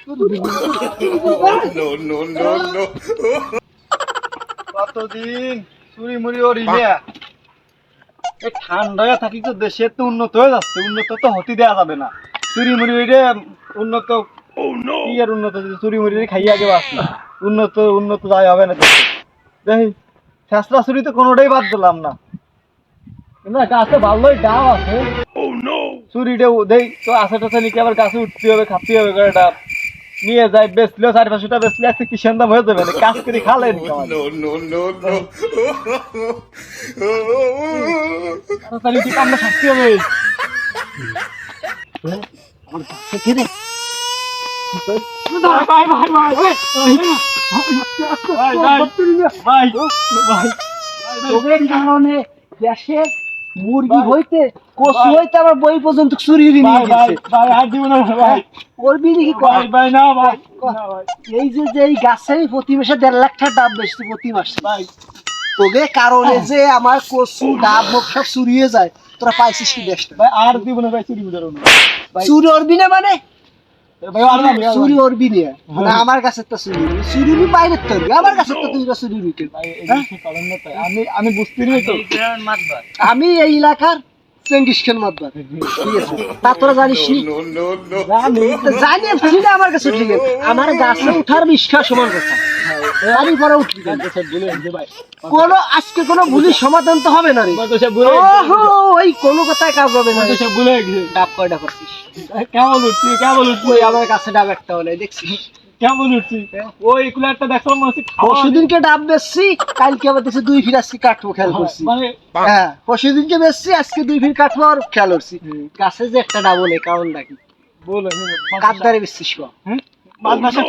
কতদিন চুরি মুড়ি ওর ইলিয়া ঠান্ডায় থাকি তো দেশের তো উন্নত হয়ে যাচ্ছে, উন্নত তো হতে দেওয়া যাবে না। চুরি মুড়ি উন্নত কি আর উন্নত, চুরি মুড়ি খাইয়ে আগে বাঁচি, উন্নত উন্নত যাই হবে না দেশে। দেখি শেষরা চুরি তো কোনোটাই বাদ দিলাম না, না গাছে ভালোই ডাব আছে, চুরিটা দেই তো আছে টাছে নিকে আবার গাছে উঠতে হবে, খাতে হবে করে ডাব নিয়ে যাই, বেচলেও 4-500টা বেচলে একটা কিষান দাম হয়ে যাবে, কাজ করে খালেন আমরা শাস্তি হবে। দেশের মুরগি হইতে কচু হইতে আমার বই পর্যন্ত চুরি নিয়ে গেছে। এই যে এই গাছে প্রতি মাসে 1.5 লাখ টাকা ডাব বেচছি প্রতি মাসে তোকে কারণে যে আমার কচু ডাব মুখ সব চুরিয়ে যায়, তোরা পাইছিস কি দেশটা? আর দিব না ভাই, চুরি চুরি করবি না মানে চুরি করবি না মানে আমার কাছে তো চুরি চুরি বাইরে করবি, আমার কাছে তো তুই চুরি বিকেল। আমি বুঝতে নেই তো, আমি এই এলাকার চেঙ্গিস খান মাতবার, ঠিক আছে? তা তোরা জানিস জানি না আমার কাছে, ঠিক আছে? আমার গাছে উঠার বিশ্বাস সমান কথা, আমি পরে উঠবি কোনো আজকে কোনো ভুলের সমাধান তো হবে না রে। ওই কোনো কথায় কাজ হবে না। ডাব কয়টা করছিস? কেমন উঠছি কেমন উঠছি, ওই আমার কাছে ডাব একটা হলে দেখছিস কেমন উঠছি? ওই কুলারটা দেখলাম পরশুদিনকে ডাব বেচছি, কালকে আবার দেখছি 2 ফির আজকে কাটবো খেয়াল করছি। হ্যাঁ পরশুদিনকে বেচছি, আজকে 2 ফির কাটবো আর খেয়াল করছি। গাছে যে একটা ডাব হলে কারণ নাকি বলে কাটদারে বেচছিস কো?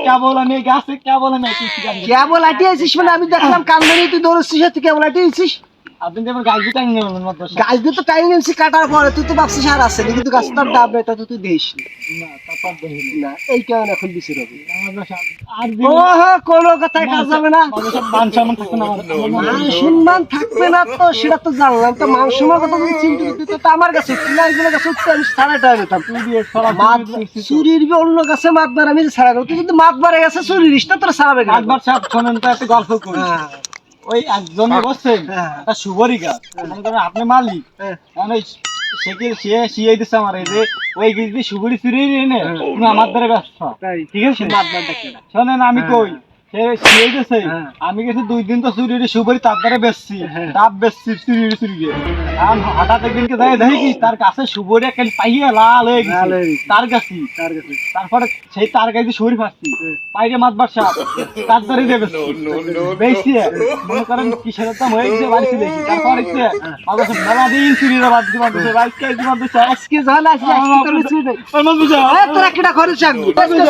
কেবল আমি গাছে কেবল আমি কেবল আটিয়েছিস মানে আমি দেখলাম কান্দারি তুই দৌড়ছিস, তুই কেবল আটিয়েছিস। আপনি যেমন গাছ দিয়ে টাইম নেবেন, গাছ দিয়ে তো টাইম নিয়েছি কাটার পরে, তুই তো ভাবছিস আর আছে কিন্তু গাছ তার ডাব নেই, তা তো তুই দেখিস না। এই কারণে এখন বিচুর হবে কোনো কথায় কাজ হবে না, মান সম্মান থাকবে না। মান সম্মান থাকবে না তো সেটা তো জানলাম, তো মান সম্মান কথা যদি চিন্তা করতে তো আমার কাছে এগুলো গাছে উঠতে আমি সারাটা নিতাম। চুরির অন্য গাছে মাতবার আমি সারা করতে, কিন্তু মাতবারে গেছে চুরির ইস্তা তোরা সারাবে। মাতবার সাহেব শোনেন তো একটা গল্প করি। ওই একজন বসছেন একটা সুবরি গাছ, আপনি মালিক, দিচ্ছে আমার এই যে ওই গিয়ে সুবরি চুরি এনে আমার দ্বারা ব্যবসা, ঠিক আছে? শোনেন আমি কই আমি গেছি 2 দিন তো চুরি সুবরি তার দ্বারা বেচছি, ডাব বেচছি চুরি গিয়ে। হঠাৎ একদিনকে যাই দেখি কি তার কাছে সুবরি একটা পাইয়া লাল হয়ে গেছে, তার কাছে তারপরে সেই তার কাছে সুবরি পাচ্ছি পাইরে মাতবার সাপ তার দ্বারা দেবে বেশি মনে করেন কিসের দাম হয়ে গেছে বাড়ি চলে গেছি। তারপরে মেলা দিন চুরি আজকে ঝাল আছে তোরা কেটা খরচ থাকবি